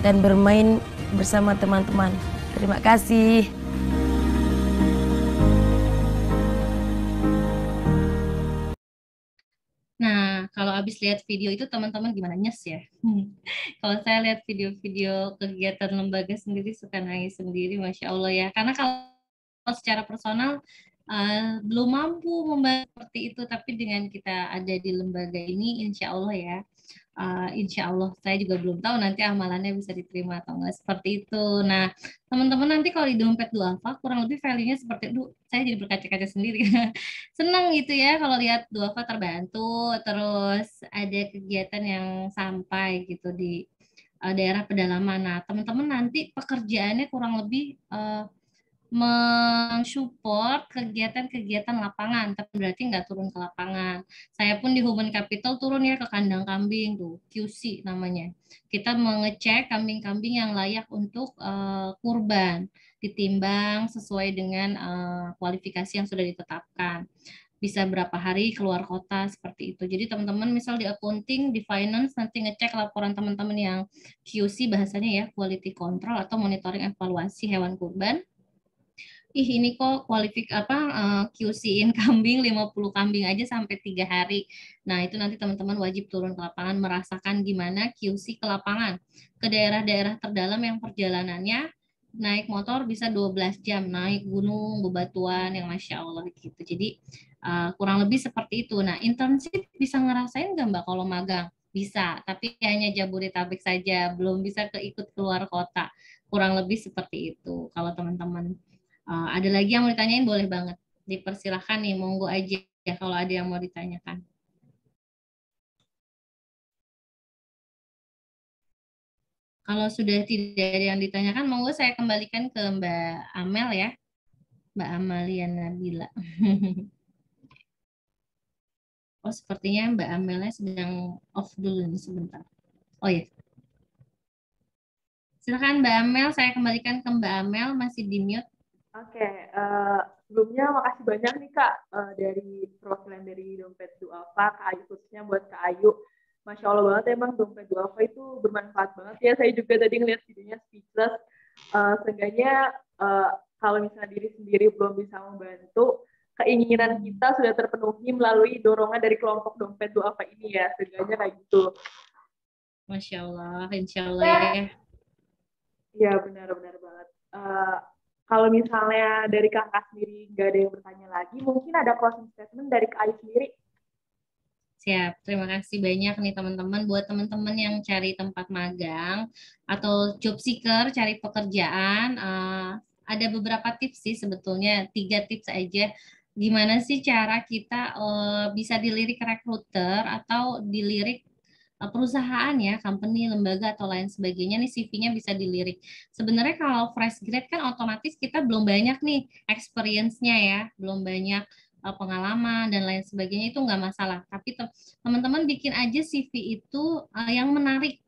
dan bermain bersama teman-teman. Terima kasih. Nah, kalau habis lihat video itu teman-teman gimana, nyes ya? Kalau saya lihat video-video kegiatan lembaga sendiri suka nangis sendiri, Masya Allah ya. Karena kalau secara personal belum mampu membantu seperti itu, tapi dengan kita ada di lembaga ini, insya Allah ya, insya Allah saya juga belum tahu nanti amalannya bisa diterima atau enggak seperti itu. Nah, teman-teman nanti kalau di Dompet Duafa kurang lebih value-nya seperti itu. Saya jadi berkaca-kaca sendiri. Senang gitu ya kalau lihat Duafa terbantu, terus ada kegiatan yang sampai gitu di daerah pedalaman. Nah, teman-teman nanti pekerjaannya kurang lebih mensupport kegiatan-kegiatan lapangan, tapi berarti nggak turun ke lapangan. Saya pun di Human Capital turun ya ke kandang kambing tuh, QC namanya. Kita mengecek kambing-kambing yang layak untuk kurban, ditimbang sesuai dengan kualifikasi yang sudah ditetapkan. Bisa berapa hari keluar kota seperti itu. Jadi teman-teman misal di accounting, di finance nanti ngecek laporan teman-teman yang QC bahasanya ya, quality control atau monitoring evaluasi hewan kurban. Ini kok QC-in kambing 50 kambing aja sampai 3 hari. Nah, itu nanti teman-teman wajib turun ke lapangan merasakan gimana QC ke lapangan. Ke daerah-daerah terdalam yang perjalanannya naik motor bisa 12 jam, naik gunung, bebatuan yang Masya Allah gitu. Jadi kurang lebih seperti itu. Nah, internship bisa ngerasain nggak Mbak kalau magang? Bisa, tapi hanya Jabodetabek saja, belum bisa ikut keluar kota. Kurang lebih seperti itu kalau teman-teman. Ada lagi yang mau ditanyain, boleh banget. Dipersilahkan nih, monggo aja ya kalau ada yang mau ditanyakan. Kalau sudah tidak ada yang ditanyakan, monggo saya kembalikan ke Mbak Amel ya. Mbak Amalia Nabila. Oh, sepertinya Mbak Amelnya sedang off dulu nih sebentar. Oh ya, silakan Mbak Amel, saya kembalikan ke Mbak Amel, masih di mute. Oke, sebelumnya makasih banyak nih Kak dari perwakilan dari Dompet Duafa, Kak Ayu khususnya buat Kak Ayu. Masya Allah banget emang Dompet Duafa itu bermanfaat banget ya. Saya juga tadi ngeliat videonya speechless. Seenggaknya kalau misalnya diri sendiri belum bisa membantu, keinginan kita sudah terpenuhi melalui dorongan dari kelompok Dompet Duafa ini ya. Seenggaknya kayak gitu. Masya Allah, insya Allah ya. Iya benar-benar banget. Kalau misalnya dari kakak sendiri nggak ada yang bertanya lagi, mungkin ada closing statement dari Kak Ayu sendiri. Siap, terima kasih banyak nih teman-teman. Buat teman-teman yang cari tempat magang atau job seeker, cari pekerjaan, ada beberapa tips sih sebetulnya, 3 tips aja. Gimana sih cara kita bisa dilirik recruiter atau dilirik perusahaan ya, company, lembaga atau lain sebagainya nih CV-nya bisa dilirik. Sebenarnya kalau fresh grade kan otomatis kita belum banyak nih experience-nya ya, belum banyak pengalaman dan lain sebagainya, itu nggak masalah. Tapi teman-teman bikin aja CV itu yang menarik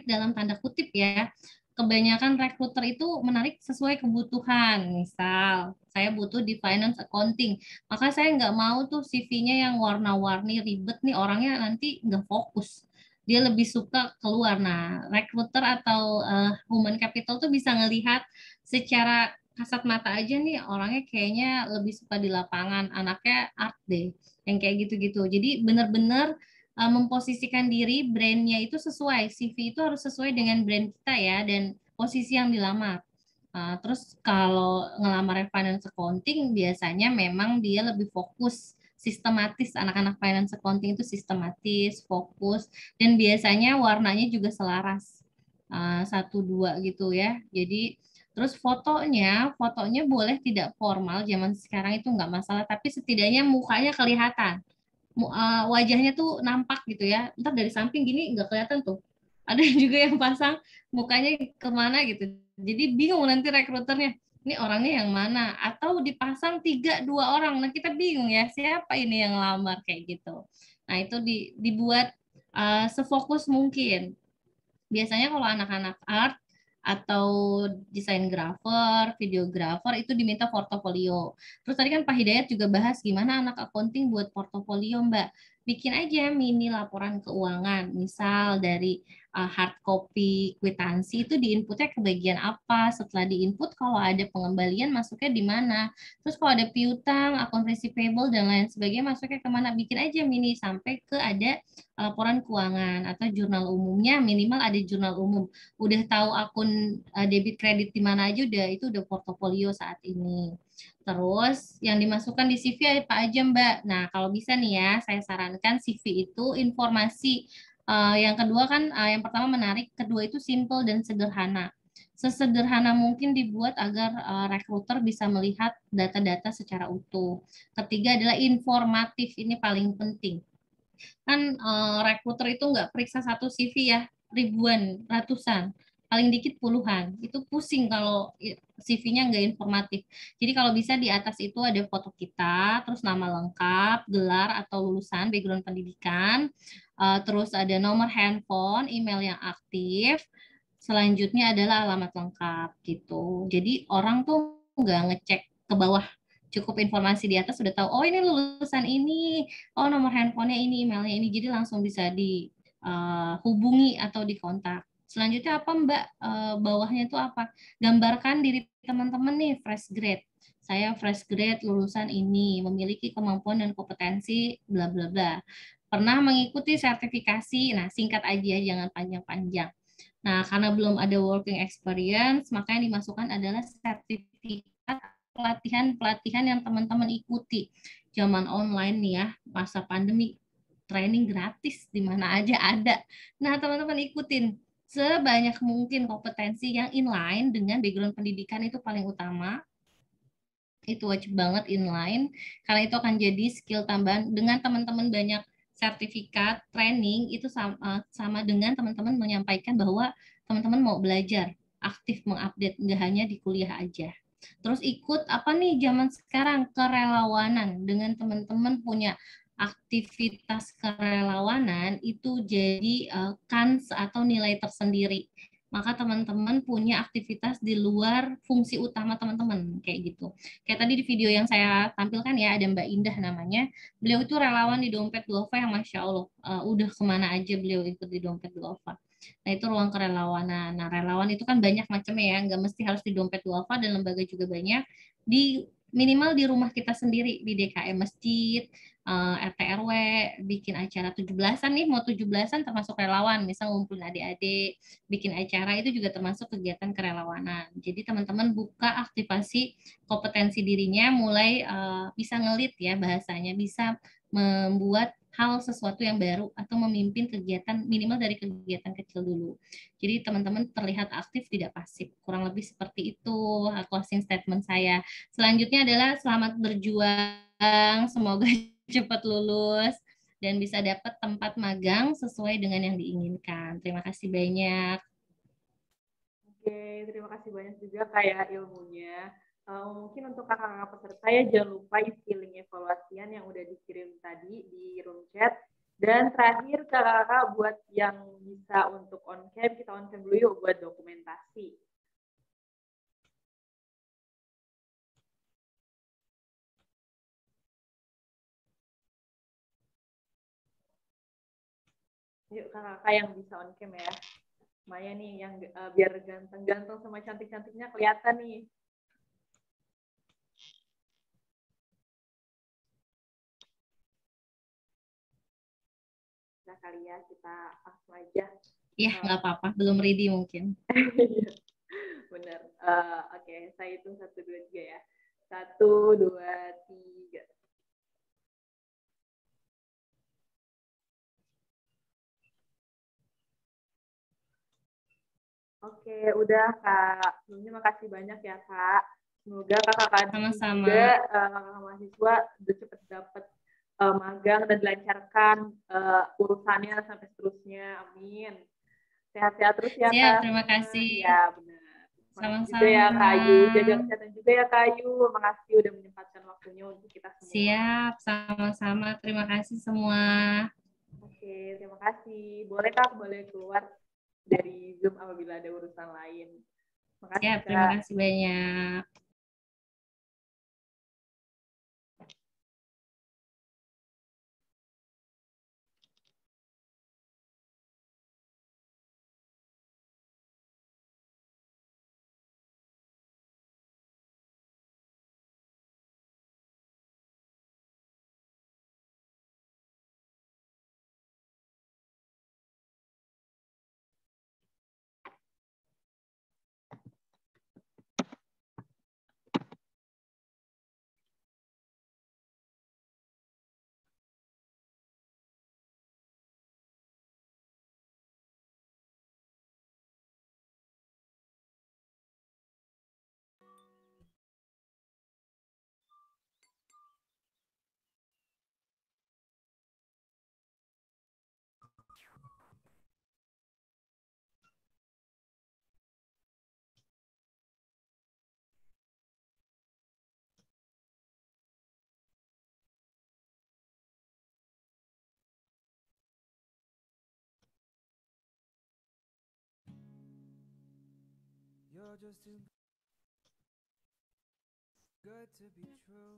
dalam tanda kutip ya. Kebanyakan rekruter itu menarik sesuai kebutuhan. Misal, saya butuh di finance accounting, maka saya nggak mau tuh CV-nya yang warna-warni ribet nih, orangnya nanti nggak fokus. Dia lebih suka keluar. Nah, recruiter atau human capital tuh bisa ngelihat secara kasat mata aja nih, orangnya kayaknya lebih suka di lapangan, anaknya art deh, yang kayak gitu-gitu. Jadi benar-benar memposisikan diri, brandnya itu sesuai, CV itu harus sesuai dengan brand kita ya, dan posisi yang dilamar. Terus kalau ngelamar finance accounting biasanya memang dia lebih fokus, sistematis. Anak-anak finance accounting itu sistematis, fokus, dan biasanya warnanya juga selaras, 1-2 gitu ya. Jadi terus fotonya boleh tidak formal, zaman sekarang itu nggak masalah, tapi setidaknya mukanya kelihatan, wajahnya tuh nampak gitu ya. Ntar dari samping gini nggak kelihatan tuh. Ada juga yang pasang mukanya kemana gitu. Jadi bingung nanti rekruternya, ini orangnya yang mana? Atau dipasang 3-2 orang, nah kita bingung ya siapa ini yang lamar kayak gitu. Nah itu dibuat sefokus mungkin. Biasanya kalau anak-anak art atau desain grafer, videografer itu diminta portofolio. Terus tadi kan Pak Hidayat juga bahas gimana anak accounting buat portofolio, Mbak. Bikin aja mini laporan keuangan, misal dari hard copy kwitansi itu diinputnya ke bagian apa, setelah diinput kalau ada pengembalian masuknya di mana, terus kalau ada piutang, akun receivable dan lain sebagainya masuknya kemana, bikin aja mini sampai ke ada laporan keuangan atau jurnal umumnya, minimal ada jurnal umum. Udah tahu akun debit kredit di mana aja, itu udah portofolio saat ini. Terus yang dimasukkan di CV apa aja Mbak? Nah kalau bisa nih ya, saya sarankan CV itu informasi. Yang kedua kan, yang pertama menarik, kedua itu simple dan sederhana. Sesederhana mungkin dibuat agar rekruter bisa melihat data-data secara utuh. Ketiga adalah informatif, ini paling penting. Kan rekruter itu nggak periksa satu CV ya, ribuan, ratusan, paling dikit puluhan. Itu pusing kalau CV-nya nggak informatif. Jadi kalau bisa di atas itu ada foto kita, terus nama lengkap, gelar atau lulusan, background pendidikan, terus ada nomor handphone, email yang aktif, selanjutnya adalah alamat lengkap gitu. Jadi orang tuh nggak ngecek ke bawah, cukup informasi di atas sudah tahu, oh ini lulusan ini, oh nomor handphonenya ini, emailnya ini, jadi langsung bisa dihubungi atau dikontak. Selanjutnya apa Mbak? Bawahnya itu apa? Gambarkan diri teman-teman nih, fresh grade. Saya fresh grade lulusan ini, memiliki kemampuan dan kompetensi bla bla bla. Pernah mengikuti sertifikasi, nah singkat aja, jangan panjang-panjang. Nah, karena belum ada working experience, maka yang dimasukkan adalah sertifikat pelatihan-pelatihan yang teman-teman ikuti. Zaman online nih ya, masa pandemi, training gratis di mana aja ada. Nah, teman-teman ikutin sebanyak mungkin kompetensi yang inline dengan background pendidikan, itu paling utama. Itu wajib banget inline, karena itu akan jadi skill tambahan. Dengan teman-teman banyak sertifikat training, itu sama dengan teman-teman menyampaikan bahwa teman-teman mau belajar, aktif mengupdate, nggak hanya di kuliah aja. Terus ikut apa nih zaman sekarang, kerelawanan. Dengan teman-teman punya aktivitas kerelawanan itu jadi kans atau nilai tersendiri. Maka teman-teman punya aktivitas di luar fungsi utama teman-teman, kayak gitu. Kayak tadi di video yang saya tampilkan ya, ada Mbak Indah namanya. Beliau itu relawan di Dompet Duafa yang Masya Allah, udah kemana aja beliau ikut di Dompet Duafa. Nah, itu ruang kerelawanan. Nah, relawan itu kan banyak macamnya ya, nggak mesti harus di Dompet Duafa, dan lembaga juga banyak. Di minimal di rumah kita sendiri, di DKM masjid, RT RW, bikin acara 17-an nih, mau 17-an termasuk relawan, misal ngumpulin adik-adik, bikin acara itu juga termasuk kegiatan kerelawanan. Jadi teman-teman buka aktivasi kompetensi dirinya, mulai bisa ngelit ya bahasanya, bisa membuat hal sesuatu yang baru atau memimpin kegiatan minimal dari kegiatan kecil dulu. Jadi teman-teman terlihat aktif tidak pasif. Kurang lebih seperti itu closing statement saya. Selanjutnya adalah selamat berjuang, semoga cepat lulus dan bisa dapat tempat magang sesuai dengan yang diinginkan. Terima kasih banyak. Oke, terima kasih banyak juga kayak ilmunya. Mungkin untuk kakak-kakak peserta ya, jangan lupa isi link evaluasian yang udah dikirim tadi di room chat. Dan terakhir kakak-kakak buat yang bisa untuk on cam, kita on cam dulu yuk buat dokumentasi. Yuk kakak-kakak yang bisa on cam ya. Maya nih yang biar ganteng-ganteng sama cantik-cantiknya kelihatan nih. Nah kali ya kita langsung aja. Iya, nggak apa-apa. Belum ready mungkin. Bener. Oke, saya hitung 1, 2, 3 ya. 1, 2, 3. Oke, udah Kak. Sebelumnya makasih banyak ya Kak. Semoga kakak-kakak juga mahasiswa udah cepet dapet magang dan dilancarkan urusannya sampai seterusnya. Amin. Sehat-sehat terus ya Siap, Kak. terima kasih. Ya benar. Sama-sama. Juga ya Kak Ayu. Jaga kesehatan juga ya Kak Ayu. Makasih udah menyempatkan waktunya untuk kita semua. Siap, sama-sama. Terima kasih semua. Oke, terima kasih. Boleh Kak, boleh keluar dari Zoom apabila ada urusan lain. Makasih, Siap, Kak. terima kasih banyak. You're just too good to be true.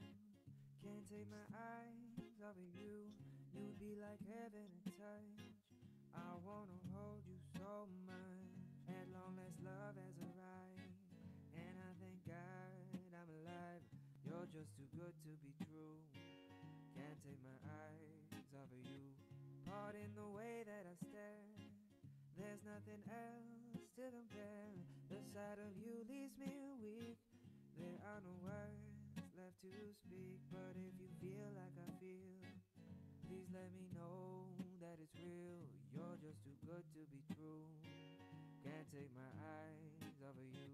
Can't take my eyes off of you. You'd be like heaven to touch. I wanna hold you so much. At long last love has arrived, and I thank God I'm alive. You're just too good to be true. Can't take my eyes off of you. Pardon the way that I stare. There's nothing else to compare. The sight of you leaves me weak. There are no words left to speak. But if you feel like I feel, please let me know that it's real. You're just too good to be true. Can't take my eyes off of you.